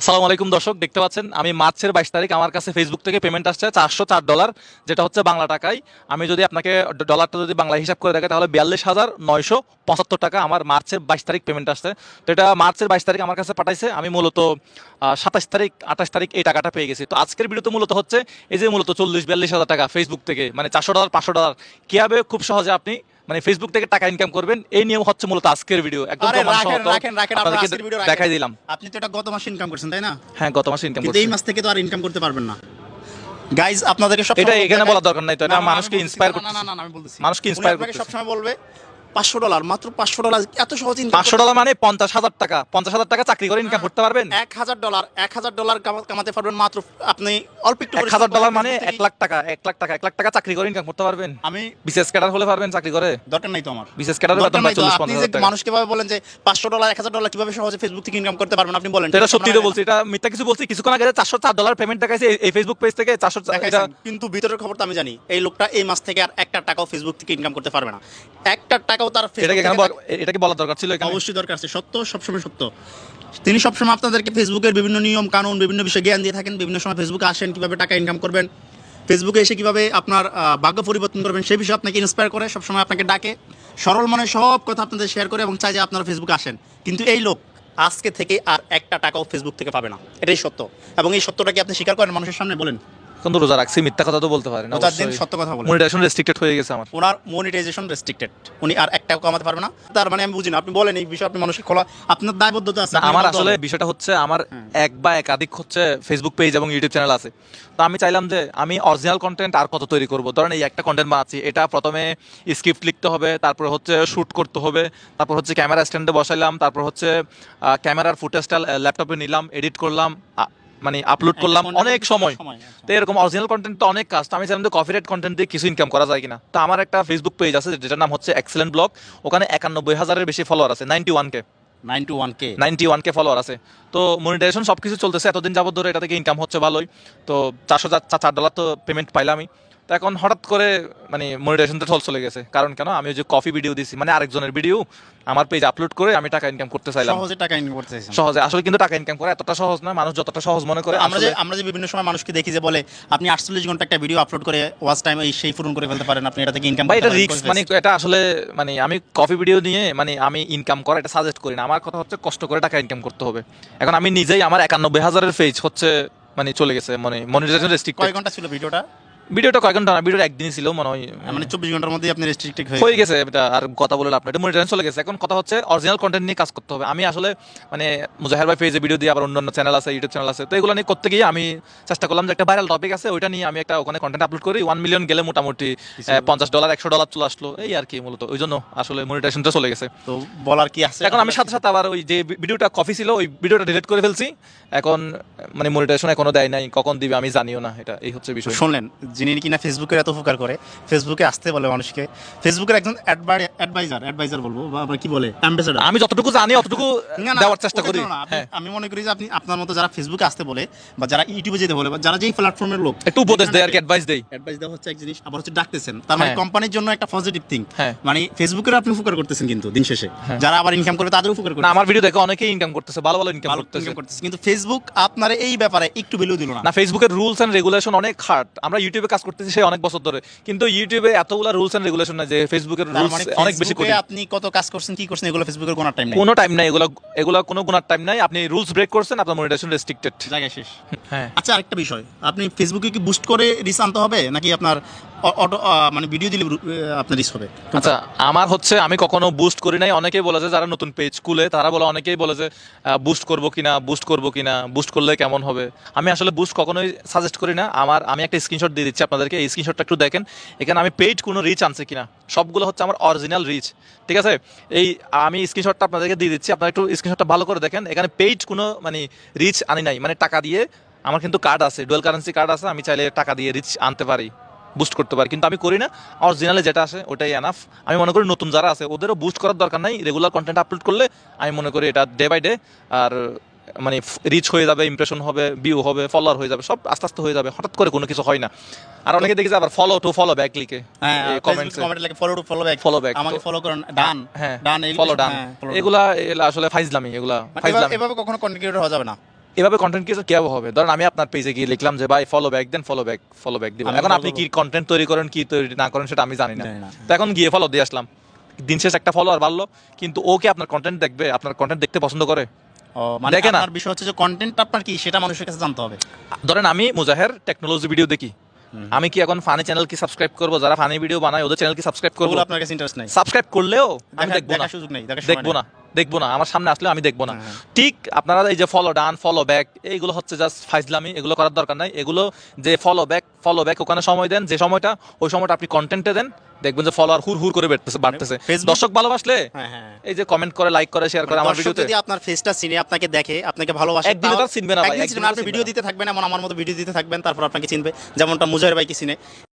আসসালামু আলাইকুম দর্শক, দেখতে পাচ্ছেন আমি মার্চের 22 তারিখ আমার কাছে ফেসবুক থেকে পেমেন্ট আসছে $404, যেটা হচ্ছে বাংলা টাকায়। আমি যদি আপনাকে ডলারটা যদি বাংলা হিসাব করে দেখে তাহলে 42,975 টাকা আমার মার্চের 22 তারিখ পেমেন্ট আসছে। তো এটা মার্চের 22 তারিখ আমার কাছে পাঠাইছে। আমি মূলত 27 তারিখ 28 তারিখ এই টাকাটা পেয়ে গেছি। তো আজকের ভিডিওতে মূলত হচ্ছে এই যে মূলত 40-42 হাজার টাকা ফেসবুক থেকে, মানে $400 $500 কীভাবে খুব সহজে আপনি মানে ফেসবুক থেকে টাকা ইনকাম করবেন, এই নিয়ম হচ্ছে মূলত আজকের ভিডিও। একদম আপনাদেরকে দেখাই দিলাম। আপনি তো এটা গত মাসে ইনকাম করছেন তাই না? হ্যাঁ, গত মাসে ইনকাম কিন্তু করছি। এই মাস থেকে তো আর ইনকাম করতে পারবেন না। গাইজ আপনাদেরকে সব এটা এখানে বলার দরকার নাই, তো এটা মানুষকে ইন্সপায়ার না করতে, না না না, আমি বলতেছি মানুষকে ইন্সপায়ার আপনাকে করতে। সবসময় বলবে $500, মাত্র $500 এত সহজ ইনকাম। $500 মানে 50,000 টাকা। 50,000 টাকা চাকরি করে ইনকাম করতে পারবেন। $1,000 কামাতে পারবেন মাত্র আপনি অল্প একটু $1,000 মানে 1 লাখ টাকা। 1 লাখ টাকা চাকরি করে ইনকাম করতে পারবেন। আমি বিশেষ ক্যাডার হলে পারবেন চাকরি করে। দরকার নাই তো আমার। বিশেষ ক্যাডারের বেতন প্রায় আপনি যে 40-50,000 টাকা। মানুষকে ভাবে বলেন যে $500 $1,000 কিভাবে সহজে ফেসবুক থেকে ইনকাম করতে পারবেন, আপনি বলেন। তো এটা সত্যি তো বলছি, এটা মিথ্যা কিছু বলছি? কিছুক্ষণ আগে $404 পেমেন্ট দেখাইছে এই ফেসবুক পেজ থেকে। 400 এটা কিন্তু ভিতরের খবর তো আমি জানি, এই লোকটা এই মাস থেকে আর একটা টাকাও ফেসবুক থেকে ইনকাম করতে পারবে না। একটা টাকাও তার এটাকে কেন ফেসবুক এটা কি বলার দরকার ছিল এখানে? অবশ্যই দরকার আছে। সত্য সবসময় সত্য। তিনি সবসময় আপনাদেরকে ফেসবুকের বিভিন্ন নিয়ম কানুন বিভিন্ন বিষয়ে জ্ঞান দিয়ে থাকেন। বিভিন্ন সময় ফেসবুকে আসেন কিভাবে টাকা ইনকাম করবেন, ফেসবুকে এসে কিভাবে আপনার ভাগ্য পরিবর্তন করবেন সেই বিষয়ে আপনাকে ইন্সপায়ার করে, সবসময় আপনাকে ডাকে, সরল মনে সব কথা আপনাদের শেয়ার করে এবং চাই যে আপনারা ফেসবুকে আসেন। কিন্তু এই লোক আজকে থেকে আর একটা টাকাও ফেসবুক থেকে পাবে না, এটাই সত্য। এবং এই সত্যটা কি আপনি স্বীকার করেন মানুষের সামনে? বলেন। কিন্তু রোজা রাখছি, মিথ্যা কথা তো বলতে পারেন না। রোজার দিন সত্য কথা বলেন। মনিটাইজেশন রেস্ট্রিক্টেড হয়ে গেছে আমার। ওনার মনিটাইজেশন রেস্ট্রিক্টেড, উনি আর এক টাকাও কামাতে পারবে না। তার মানে আমি বুঝি না, আপনি বলেন এই বিষয়ে। আপনি মানুষকে খোলা, আপনার দায়বদ্ধতা আছে। আমার আসলে বিষয়টা হচ্ছে আমার এক বা একাধিক হচ্ছে ফেসবুক পেজ এবং ইউটিউব চ্যানেল আছে। তো আমি চাইলাম যে আমি অরিজিনাল কন্টেন্ট আর কত তৈরি করব। ধরেন এই একটা কন্টেন্ট বানাচ্ছি, এটা প্রথমে স্ক্রিপ্ট লিখতে হবে, তারপর হচ্ছে শ্যুট করতে হবে, তারপর হচ্ছে ক্যামেরা স্ট্যান্ডে বসাইলাম, তারপর হচ্ছে ক্যামেরার ফুটেজটা ল্যাপটপে নিলাম, এডিট করলাম, মানে আপলোড করলাম, অনেক সময়। তো এরকম অরিজিনাল কন্টেন্ট তো অনেক কাজ। তো আমি চাইলাম যে কপিরাইট কন্টেন্ট দিয়ে কিছু ইনকাম করা যায় কিনা। তো আমার একটা ফেসবুক পেজ আছে যেটার নাম হচ্ছে এক্সেলেন্ট ব্লগ। ওখানে 91,000-এর বেশি ফলোয়ার আছে, 91K। 91K ফলোয়ার আছে। তো মনিটাইজেশন সবকিছু চলতেছে এতদিন যাবত ধরে, এটা থেকে ইনকাম হচ্ছে ভালোই। তো $404 তো পেমেন্ট পাইলামই। তো এখন হঠাৎ করে মানে মনিটাইজেশন তো চলে গেছে। কারণ কেন? আমি ওই যে কফি ভিডিও দিছি, মানে আরেকজনের ভিডিও আমার পেজ আপলোড করে আমি টাকা ইনকাম করতে চাইলাম। সহজে টাকা ইনকাম করতে চাইছেন। সহজে আসলে কিন্তু টাকা ইনকাম করা এতটা সহজ না, মানুষ যতটা সহজ মনে করে। আমরা যে বিভিন্ন সময় মানুষকে দেখি যে বলে আপনি 48 ঘন্টা একটা ভিডিও আপলোড করে ওয়াচ টাইম সেই পূরণ করে ফেলতে পারেন, আপনি এটা থেকে ইনকাম ভাই করতে এটা পারেন। রিস্ক, মানে এটা আসলে মানে আমি কফি ভিডিও নিয়ে মানে আমি ইনকাম করা এটা সাজেস্ট করি না। আমার কথা হচ্ছে কষ্ট করে টাকা ইনকাম করতে হবে। এখন আমি নিজেই আমার 91,000-এর পেজ হচ্ছে মানে চলে গেছে, মানে মনিটাইজেশন রেস্ট্রিক্ট। কয় ঘন্টা ছিল ভিডিওটা? ভিডিওটা কয় ঘন্টা না, ভিডিওটা একদিনই ছিল মনে হয়। মানে 24 ঘন্টার মধ্যে আপনি রেস্ট্রিক্টেড হয়ে গেছে এটা। আর কথা বলে আপনার এটা মনিটাইজেশন চলে গেছে। এখন কথা হচ্ছে অরিজিনাল কন্টেন্ট নিয়ে কাজ করতে হবে। আমি আসলে মানে মুজাহির ভাই পেজে ভিডিও দিয়ে, আবার অন্যান্য চ্যানেল আছে, ইউটিউব চ্যানেল আছে, তো এগুলো নিয়ে করতে গিয়ে আমি চেষ্টা করলাম যে একটা ভাইরাল টপিক আছে ওইটা নিয়ে আমি একটা ওখানে কন্টেন্ট আপলোড করি। 1 মিলিয়ন গেলে মোটামুটি $50 $100 চলে আসলো, এই আর কি মূলত। ওই জন্য আসলে মনিটাইজেশনটা চলে গেছে। তো বলার কি আছে? এখন আমি সাথে সাথে আবার ওই যে ভিডিওটা কফি ছিল ওই ভিডিওটা ডিলিট করে ফেলছি। এখন মানে মনিটাইজেশন এখনো দেয় নাই, কখন দিবে আমি জানিও না। এটা এই হচ্ছে বিষয়। শুনলেন, যিনি কিনা ফেসবুকের এত উপকার করে, ফেসবুকে আসতে বলে মানুষকে, ফেসবুকের একজন অ্যাডভাইজার বলবো বা আবার কি বলে অ্যাম্বাসেডর। আমি যতটুকু জানি অতটুকু দেওয়ার চেষ্টা করি। হ্যাঁ, আমি মনে করি যে আপনি আপনার মতো যারা ফেসবুকে আসতে বলে বা যারা ইউটিউবে যেতে বলে বা যারা যেই প্ল্যাটফর্মের লোক, একটু উপদেশ দেয় আর কি, অ্যাডভাইস দেই। অ্যাডভাইস দেওয়া হচ্ছে এক জিনিস, আবার হচ্ছে ডাকতেছেন, তার মানে হ্যাঁ। কোম্পানির জন্য একটা পজিটিভ থিং। হ্যাঁ। মানে ফেসবুকের আপনি উপকার করতেছেন, কিন্তু দিন শেষে যারা আবার ইনকাম করবে তাদের উপকার না, করতেছেন। আমার ভিডিও দেখে অনেকেই ইনকাম করতেছে, ভালো ভালো ইনকাম করতেছে। কিন্তু ফেসবুক আপনার এই ব্যাপারে একটু ভ্যালু দিল না। না, ফেসবুকের রুলস এন্ড রেগুলেশন অনেক হার্ড। আমরা ইউটিউবে কাজ করতেছি সেই অনেক বছর ধরে, কিন্তু ইউটিউবে এতগুলা রুলস এন্ড রেগুলেশন না যে ফেসবুকের তার রুলস মানে অনেক বেশি কঠিন। আপনি কত কাজ করছেন কি করছেন এগুলো ফেসবুকের কোনো টাইম নেই। কোনো টাইম নাই, এগুলা কোনো গুনার টাইম নাই। আপনি রুলস ব্রেক করছেন, আপনার মনিটাইজেশন রেস্ট্রিক্টেড, জায়গা শেষ। হ্যাঁ। আচ্ছা, আরেকটা বিষয়, আপনি ফেসবুকে কি বুস্ট করে রিচ আনতে হবে নাকি আপনার অটো মানে ভিডিও দিলে আপনার রিচ হবে? আচ্ছা, আমার হচ্ছে আমি কখনো বুস্ট করি নাই। অনেকেই বলে যে যারা নতুন পেজ খুলে তারা বলে, অনেকেই বলে যে বুস্ট করবো কিনা, বুস্ট করলে কেমন হবে। আমি আসলে বুস্ট কখনোই সাজেস্ট করি না। আমি একটা স্ক্রিনশট দিয়ে দিচ্ছি আপনাদেরকে, এই স্ক্রিনশটটা একটু দেখেন। এখানে আমি পেইড কোনো রিচ আনছে কিনা, সবগুলো হচ্ছে আমার অরিজিনাল রিচ, ঠিক আছে? এই আমি স্ক্রিনশটটা আপনাদেরকে দিয়ে দিচ্ছি, আপনারা একটু স্ক্রিনশটটা ভালো করে দেখেন। এখানে পেইড কোনো মানে রিচ আনি নাই, মানে টাকা দিয়ে। আমার কিন্তু কার্ড আছে, ডুয়াল কারেন্সি কার্ড আছে, আমি চাইলে টাকা দিয়ে রিচ আনতে পারি, বুস্ট করতে পারি, কিন্তু আমি করি না। অরিজিনালে যেটা আসে ওটাই এনাফ। আমি মনে করি নতুন যারা আছে ওদেরও বুস্ট করার দরকার নাই। রেগুলার কন্টেন্ট আপলোড করলে আমি মনে করি এটা ডে বাই ডে আর মানে রিচ হয়ে যাবে, ইমপ্রেশন হবে, ভিউ হবে, ফলোয়ার হয়ে যাবে, সব আস্তে আস্তে হয়ে যাবে। হঠাৎ করে কোনো কিছু হয় না। আর অনেকে দেখি যে আবার ফলো টু ফলো ব্যাক লিখে কমেন্টস লাগে ফলো টু ফলো ব্যাক আমাকে ফলো করেন, ডান হ্যাঁ ডান ফলো ডান, এগুলা আসলে ফাইজলামি, এগুলা ফাইজলামি। এভাবে কখনো কন্টেন্ট ক্রিয়েটর হওয়া যাবে না। এভাবে কন্টেন্ট ক্রিয়েটর কিভাবে হবে? ধরেন আমি আপনার পেজে গিয়ে লিখলাম যে ভাই follow back then, follow back দিবেন। আমি এখন follow আপনি করবো। কি কন্টেন্ট তৈরি করেন, কি তৈরি না করেন সেটা আমি জানি না। জানি না। তো এখন গিয়ে ফলো দিয়ে আসলাম, দিন শেষে একটা ফলোয়ার বাড়লো, কিন্তু ও কি আপনার কন্টেন্ট দেখবে? আপনার কন্টেন্ট দেখতে পছন্দ করে? মানে দেখে না। আপনার বিষয় হচ্ছে যে কন্টেন্ট আপনার কি সেটা মানুষের কাছে জানতে হবে। ধরেন আমি মুজাহের টেকনোলজি ভিডিও দেখি, আমি কি এখন ফানি চ্যানেল কি সাবস্ক্রাইব করবো? যারা ফানি ভিডিও বানায় ওদের চ্যানেল কি সাবস্ক্রাইব করবো? ওগুলো আপনার কাছে ইন্টারেস্ট নাই। সাবস্ক্রাইব করলেও আমি দেখবো না, দেখার সুযোগ নেই, দেখার সময় দেখবো নেই। না, দেখবো না, আমার সামনে আসলেও আমি দেখবো না। হ্যাঁ। ঠিক আপনারা এই যে ফলো ডান, ফলো ব্যাক, এইগুলো হচ্ছে জাস্ট ফাইজলামি, এগুলো করার দরকার নাই। এগুলো যে ফলো ব্যাক ওখানে সময় দেন, যে সময়টা ওই সময়টা আপনি কন্টেন্টে দেন, দেখবেন যে ফলোয়ার হুর হুর করে বাড়তেছে। Facebook- দর্শক ভালোবাসলে হ্যাঁ, হ্যাঁ। এই যে কমেন্ট করে, লাইক করে, শেয়ার করে আমার দর্শক ভিডিওতে, যদি আপনার ফেসটা চিনে, আপনাকে দেখে, আপনাকে ভালোবাসে, একদিনে তার চিনবে না ভাই, একদিন একদিনে চিনবে না। আপনি চিনবে ভিডিও না। দিতে থাকবেন, এমন আমার মতো ভিডিও দিতে থাকবেন, তারপর আপনাকে চিনবে, যেমনটা মুজাহির ভাইকে চিনে।